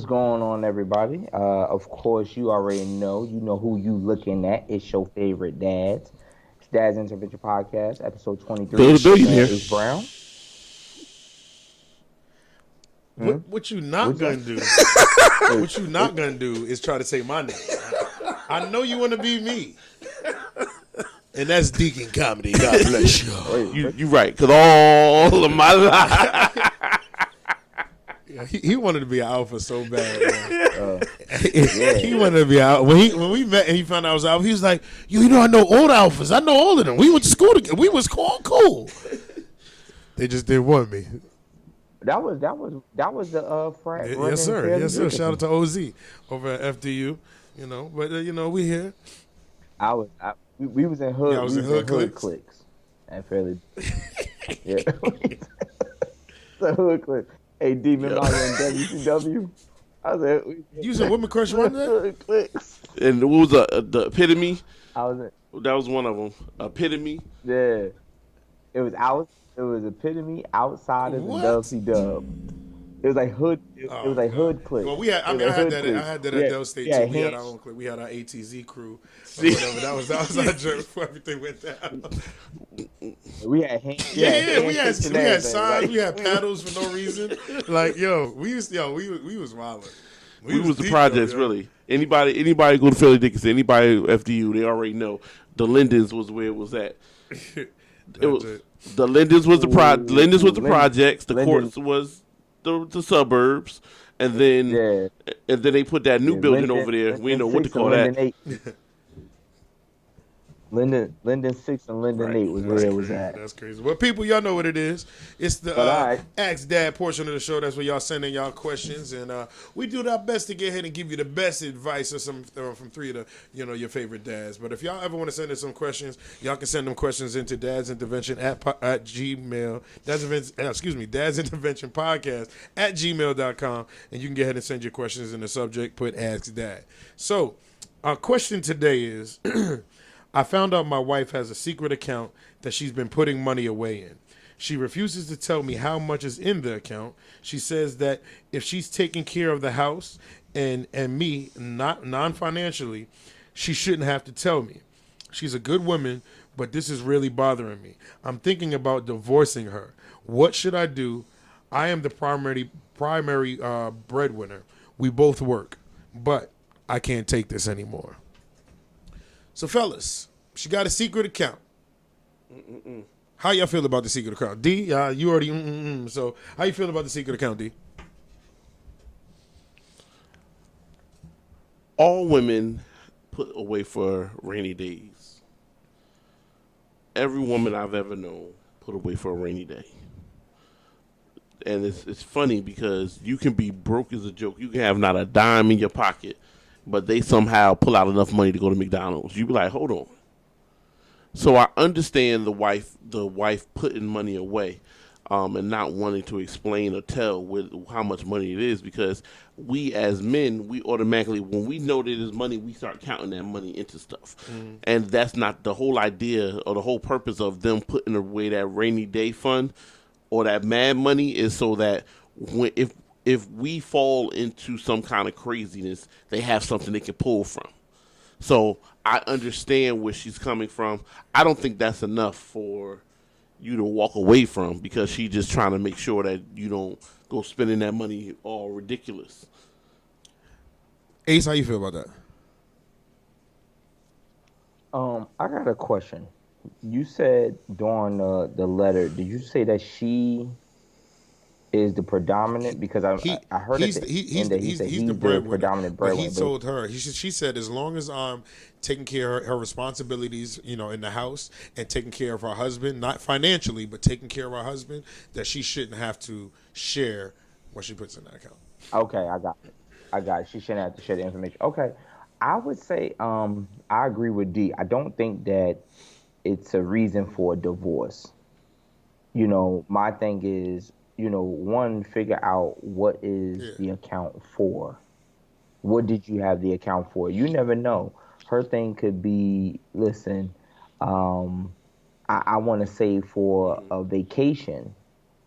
going on, everybody? Of course, you already know. You know who you looking at. It's your favorite dads. It's Dad's Intervention Podcast, episode 23. Bill the With Billionaire. Ace Brown. Hmm? What you not What's gonna that? do? Hey, What you not gonna do is try to say my name. I know you want to be me, and that's Deacon Comedy. God bless you. You right, because all of my life. Yeah, he wanted to be an alpha so bad. Man. yeah. He wanted to be out when we met and he found out I was alpha. He was like, you know, I know all the alphas. I know all of them. We went to school together. We was cool. They just didn't want me. That was the frat. Yes, sir. Fairly Yes, sir. Dickinson. Shout out to OZ over at FDU. You know, but we here. We was in hood. Yeah, I was we in was hood in hood cliques. cliques. And fairly. Yeah. The hood cliques. Hey, D, remember I was in WCW? I was at You was in Women Crush one day? hood cliques. And what was the epitome? I was in. That was one of them. Epitome. Yeah, it was out. It was epitome outsiders What? and WCW. It was like hood. It was like hood clique. Well, we had. I It mean, was I had hood that. clique. I had that Yeah, at Del State yeah, too. We had hands- our own clique. We had our ATZ crew. Or whatever. That was our joke before everything went down. We had hands. Yeah, we had handshakes and signs, everything, like- we had paddles for no reason. Like, we was wilding. We was the deep, projects, though, yo. really. Anybody go to Philly Dickinson, anybody FDU, they already know. The Lindens was where it was at. It was, it. the Lindens was the Lindens was the Linden- projects. The Linden- courts was the suburbs, and then Yeah. they put that new Yeah, building Linden- over there. We didn't know Linden what to 6 call and that. Linden 8. Linden 6 and Linden Right. 8 was where it was at. That's crazy. Well, people, y'all know what it is. It's the But all right. Ask Dad portion of the show. That's where y'all send in y'all questions, and we do our best to get ahead and give you the best advice or some from three of the your favorite dads. But if y'all ever want to send in some questions, y'all can send them questions into Dad's Intervention at Gmail. Dad's Intervention Podcast at gmail.com, and you can get ahead and send your questions in the subject. Put Ask Dad. So, our question today is. I found out my wife has a secret account that she's been putting money away in. She refuses to tell me how much is in the account. She says that if she's taking care of the house and me, not non-financially, she shouldn't have to tell me. She's a good woman, but this is really bothering me. I'm thinking about divorcing her. What should I do? I am the primary breadwinner. We both work, but I can't take this anymore. So, fellas, she got a secret account. How y'all feel about the secret account? D, you already. So, how you feel about the secret account, D? All women put away for rainy days. Every woman I've ever known put away for a rainy day. And it's funny because you can be broke as a joke. You can have not a dime in your pocket, but they somehow pull out enough money to go to McDonald's. You be like, hold on. So I understand the wife putting money away, and not wanting to explain or tell how much money it is, because we as men, we automatically, when we know that there's money, we start counting that money into stuff. And that's not the whole idea or the whole purpose of them putting away that rainy day fund or that mad money, is so that if we fall into some kind of craziness, they have something they can pull from. So I understand where she's coming from. I don't think that's enough for you to walk away from, because she's just trying to make sure that you don't go spending that money all ridiculous. Ace, how you feel about that? I got a question. You said during the letter, did you say that she is the predominant? Because I heard at the end that he said he's the predominant But breadwinner. he told her, she said, as long as I'm taking care of her responsibilities, in the house, and taking care of her husband, not financially, but taking care of her husband, that she shouldn't have to share what she puts in that account. Okay, I got it. She shouldn't have to share the information. Okay, I would say I agree with D. I don't think that it's a reason for a divorce. My thing is, one, figure out what is the account for. What did you have the account for? You never know. Her thing could be, listen, I want to save for a vacation,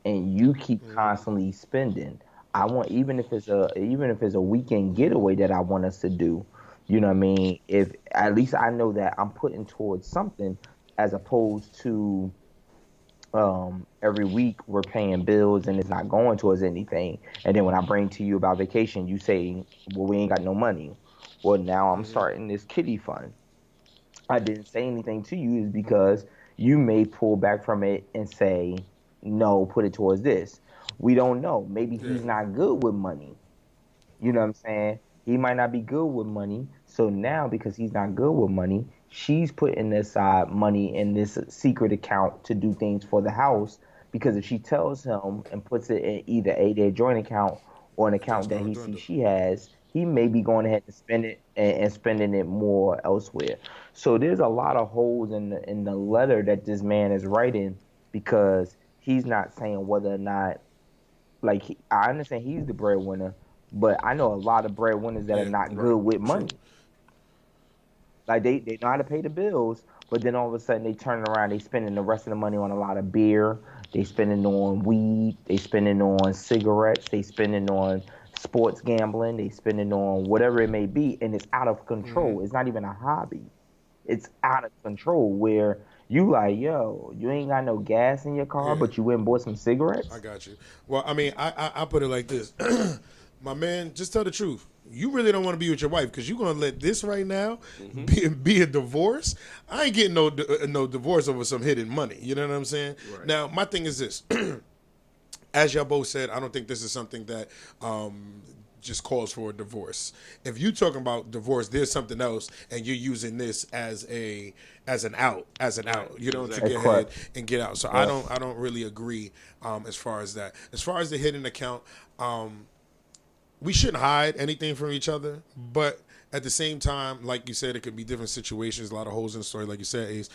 and you keep constantly spending. I want even if it's a weekend getaway that I want us to do. You know what I mean? If at least I know that I'm putting towards something as opposed to every week we're paying bills and it's not going towards anything. And then when I bring to you about vacation, you say, "Well, we ain't got no money." Well, now I'm Hmm. starting this kitty fund. I didn't say anything to you is because you may pull back from it and say, "No, put it towards this." We don't know. Maybe Yeah. he's not good with money. You know what I'm saying? He might not be good with money. So now, because he's not good with money, she's putting aside money in this secret account to do things for the house. Because if she tells him and puts it in either their joint account or an Things account that gonna he sees dwindle. she has, he may be going ahead and spend it and spending it more elsewhere. So there's a lot of holes in the letter that this man is writing because he's not saying whether or not I understand he's the breadwinner, but I know a lot of breadwinners that are Yeah. not Right. good with True. money. Like they know how to pay the bills, but then all of a sudden they turn around, they spending the rest of the money on a lot of beer, they spending on weed, they spending on cigarettes, they spending on sports gambling, they spending on whatever it may be, and it's out of Hmm. control. It's not even a hobby. It's out of control where you like, yo, you ain't got no gas in your car, Yeah. but you went and bought some I cigarettes. got you. Well, I mean, I put it like this, my man. Just tell the truth. You really don't want to be with your wife because you're gonna let this right now Hmm. be a divorce. I ain't getting no divorce over some hidden money. You know what I'm saying? Right. Now, my thing is this. As y'all both said, I don't think this is something that just calls for a divorce. If you talking about divorce, there's something else, and you're using this as an out, Right. you know, to That's get Exactly. ahead correct. and get out. So Yeah. I don't really agree as far as that. As far as the hidden account, we shouldn't hide anything from each other, but at the same time, like you said, it could be different situations. A lot of holes in the story, like you said, Ace.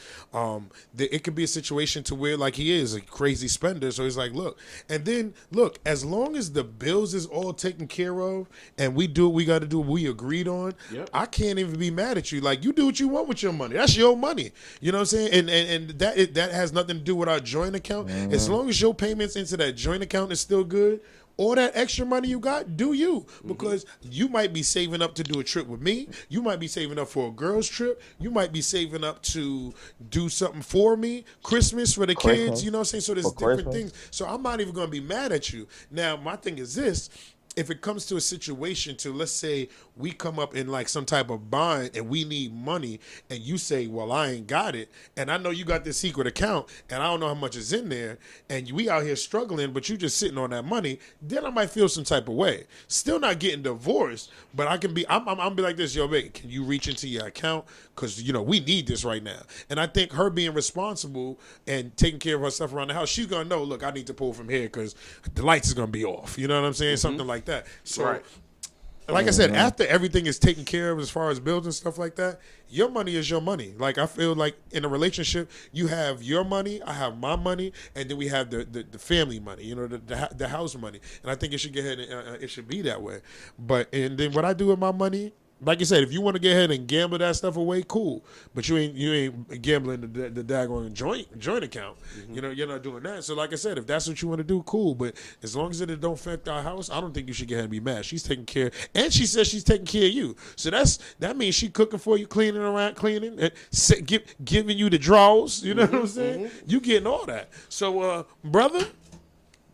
It could be a situation to where, like, he is a crazy spender, so he's like, look, and then look, as long as the bills is all taken care of, and we do what we got to do, what we agreed on. Yep. I can't even be mad at you. Like, you do what you want with your money. That's your money. You know what I'm saying? And that has nothing to do with our joint account. As Hmm. long as your payments into that joint account is still good, all that extra money you got, do you. Hmm. Because you might be saving up to do a trip with me. You might be saving up for a girl's trip. You might be saving up to do something for me. Christmas for the kids, you know Christmas what I'm saying? So there's for different Christmas. things. So I'm not even going to be mad at you. Now, my thing is this. If it comes to a situation to, let's say we come up in like some type of bind and we need money, and you say, well, I ain't got it, and I know you got this secret account and I don't know how much is in there, and we out here struggling, but you just sitting on that money, then I might feel some type of way. Still not getting divorced, but I can be, I'm be like this, yo, babe, can you reach into your account? Because, you know, we need this right now. And I think her being responsible and taking care of her stuff around the house, she's going to know, look, I need to pull from here because the lights is going to be off. You know what I'm saying? Hmm. Something like that. So Right. like I said, Hmm. after everything is taken care of as far as bills and stuff like that, your money is your money. Like, I feel like in a relationship, you have your money, I have my money, and then we have the family money, you know, the house money. And I think it should get ahead and it should be that way. But and then what I do with my money, like you said, if you want to get ahead and gamble that stuff away, cool. But you ain't gambling the daggone joint account. Hmm. You know, you're not doing that. So like I said, if that's what you want to do, cool. But as long as it don't affect our house, I don't think you should get ahead and be mad. She's taking care, and she says she's taking care of you. So that means she cooking for you, cleaning around, cleaning, and giving you the draws. You know what I'm Hmm. saying? Hmm. You getting all that. So brother,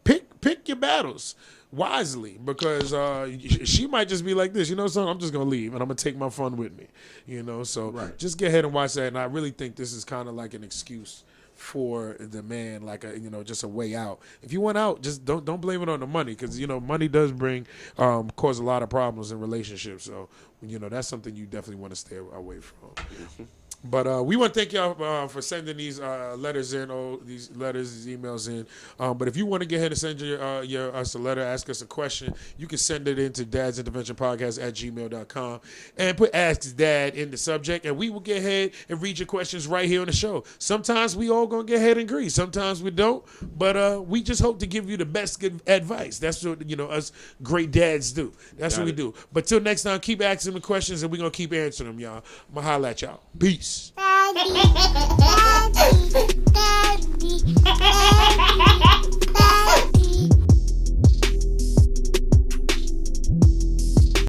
pick your battles wisely because she might just be like this, you know, son, I'm just gonna leave and I'm gonna take my fun with me, you know. So Right. just get ahead and watch that. And I really think this is kind of like an excuse for the man, like a, you know, just a way out. If you went out, just don't blame it on the money because, you know, money does bring cause a lot of problems in relationships. So, you know, that's something you definitely want to stay away from. But we want to thank y'all for sending these letters in, these letters, these emails in. But if you want to get ahead and send us a letter, ask us a question, you can send it in to dadsinterventionpodcast@gmail.com and put Ask Dad in the subject, and we will get ahead and read your questions right here on the show. Sometimes we all going to get ahead and agree. Sometimes we don't. But we just hope to give you the best good advice. That's what, you know, us great dads do. That's what Got we it. do. But till next time, keep asking the questions, and we're going to keep answering them, y'all. I'm going to holla at y'all. Peace. Daddy.